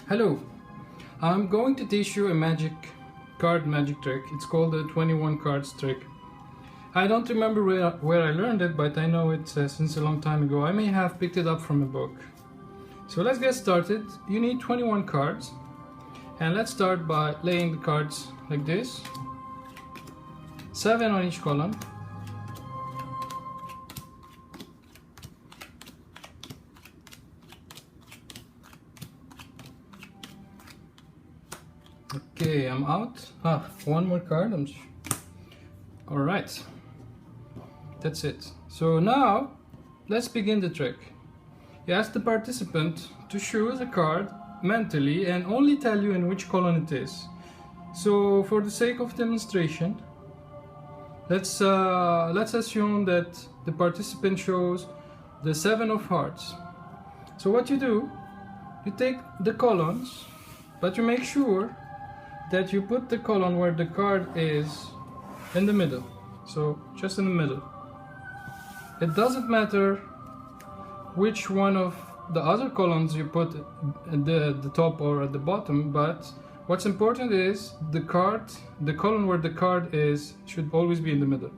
Hello, I'm going to teach you a magic trick. It's called the 21 cards trick. I don't remember where I learned it, but I know it since a long time ago. I may have picked it up from a book. So let's get started. You need 21 cards, and let's start by laying the cards like this. 7 on each column. Okay, I'm out. One more card. All right. That's it. So now, let's begin the trick. You ask the participant to choose a card mentally and only tell you in which column it is. So, for the sake of demonstration, let's assume that the participant chose the 7 of hearts. So what you do, you take the columns, but you make sure that you put the column where the card is in the middle. So just in the middle. It doesn't matter which one of the other columns you put at the top or at the bottom, but what's important is the column where the card is should always be in the middle.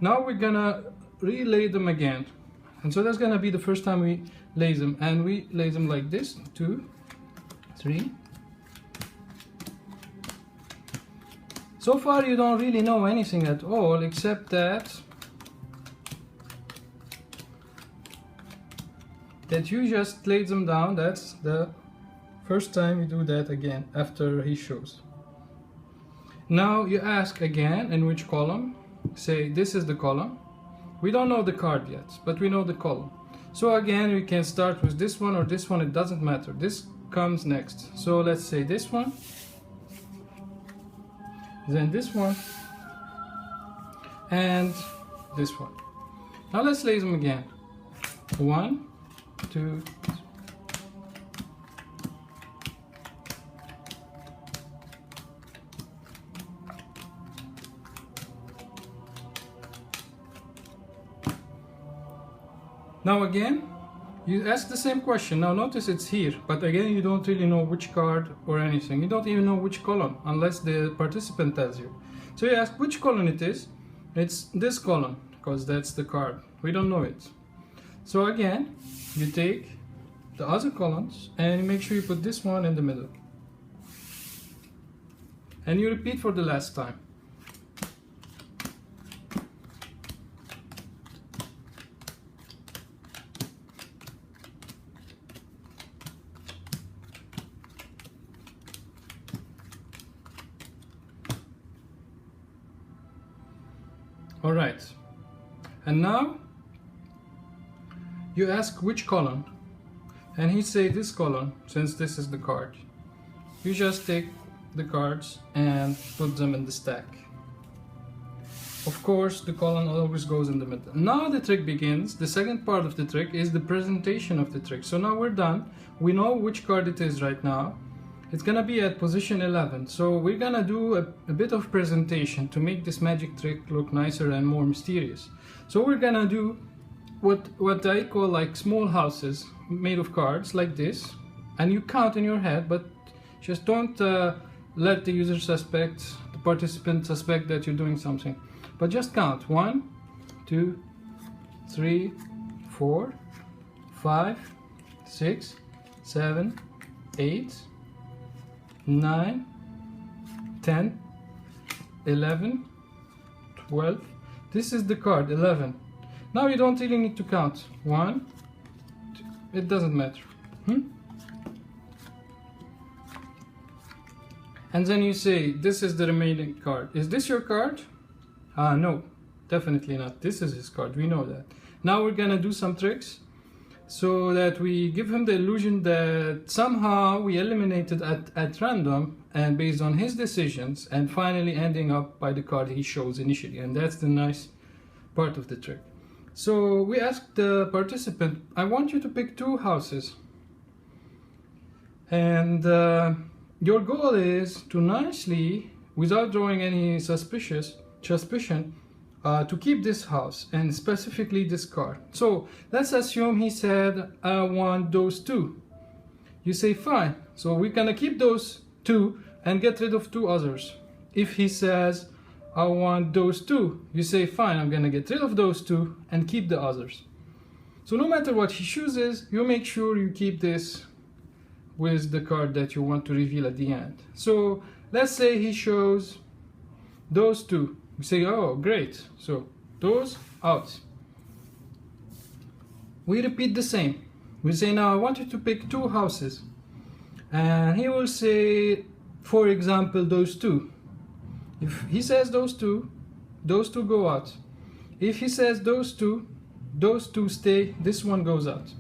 Now we're gonna relay them again. And so that's gonna be the first time we lay them. And we lay them like this, 2, 3. So far you don't really know anything at all, except that you just laid them down. That's the first time you do that again after he shows. Now you ask again in which column. Say this is the column. We don't know the card yet, but we know the column. So again we can start with this one or this one, it doesn't matter. This comes next. So let's say this one. Then this one, and this one. Now let's lay them again. 1, 2, 3. Now again, you ask the same question. Now notice it's here, but again you don't really know which card or anything. You don't even know which column unless the participant tells you. So you ask which column it is. It's this column because that's the card. We don't know it. So again, you take the other columns and you make sure you put this one in the middle. And you repeat for the last time. Alright, and now you ask which column, and he say this column, since this is the card. You just take the cards and put them in the stack. Of course, the column always goes in the middle. Now the trick begins. The second part of the trick is the presentation of the trick. So now we're done. We know which card it is right now. It's gonna be at position 11, so we're gonna do a bit of presentation to make this magic trick look nicer and more mysterious. So we're gonna do what I call like small houses made of cards like this, and you count in your head, but just don't let the user suspect, the participant suspect that you're doing something, but just count. 1, 2, 3, 4, 5, 6, 7, 8, 9, 10, 11, 12. This is the card, 11. Now you don't really need to count. 1, 2, it doesn't matter. And then you say, this is the remaining card. Is this your card? No, definitely not. This is his card, we know that. Now we're gonna do some tricks so that we give him the illusion that somehow we eliminated at random and based on his decisions, and finally ending up by the card he shows initially. And that's the nice part of the trick. So we asked the participant, I want you to pick 2 houses, and your goal is to nicely, without drawing any suspicion, to keep this house and specifically this card. So let's assume he said, I want those 2. you say fine. So we're gonna keep those 2 and get rid of 2 others. If he says I want those 2, you say fine, I'm gonna get rid of those 2 and keep the others. So no matter what he chooses, you make sure you keep this with the card that you want to reveal at the end. So let's say he shows those 2. We say, oh great, so those out. We repeat the same. We say, now I want you to pick 2 houses. And he will say, for example, those 2. If he says those 2 go out. If he says those 2 stay, this one goes out.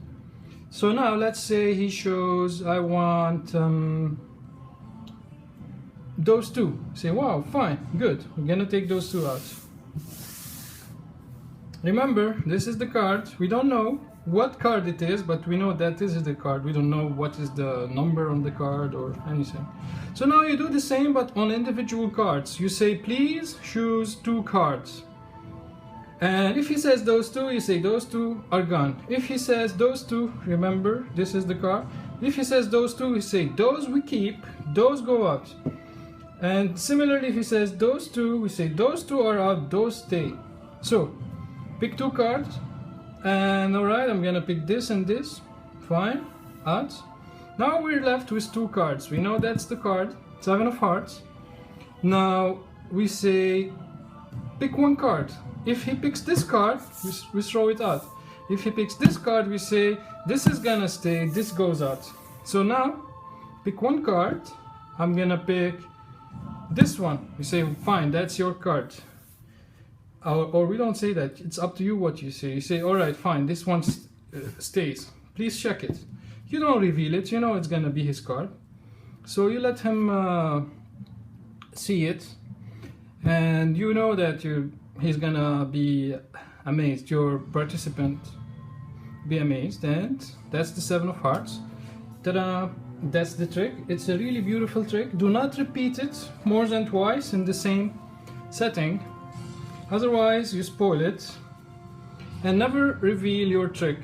So now let's say he shows, I want those 2. Say, wow, fine, good. We're gonna take those 2 out. Remember, this is the card. We don't know what card it is, but we know that this is the card. We don't know what is the number on the card or anything. So now you do the same, but on individual cards. You say, please choose 2 cards. And if he says those 2, you say those 2 are gone. If he says those 2, remember, this is the card. If he says those 2, you say those we keep, those go out. And similarly, if he says those 2, we say those 2 are out, those stay. So pick 2 cards. And alright, I'm gonna pick this and this. Fine, out. Now we're left with 2 cards. We know that's the card, 7 of hearts. Now we say, pick 1 card. If he picks this card, we throw it out. If he picks this card, we say, this is gonna stay, this goes out. So now, pick 1 card. I'm gonna pick this one. We say, fine, that's your card. Or we don't say that, it's up to you what you say. You say, alright, fine, this one stays. Please check it. You don't reveal it, you know it's gonna be his card. So you let him see it, and you know that he's gonna be amazed, your participant be amazed, and that's the 7 of hearts. Ta-da! That's the trick. It's a really beautiful trick. Do not repeat it more than twice in the same setting. Otherwise, you spoil it. And never reveal your trick.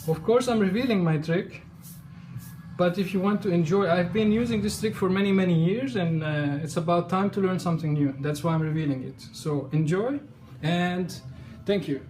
Of course, I'm revealing my trick, but if you want to enjoy, I've been using this trick for many years, and it's about time to learn something new. That's why I'm revealing it. So enjoy, and thank you.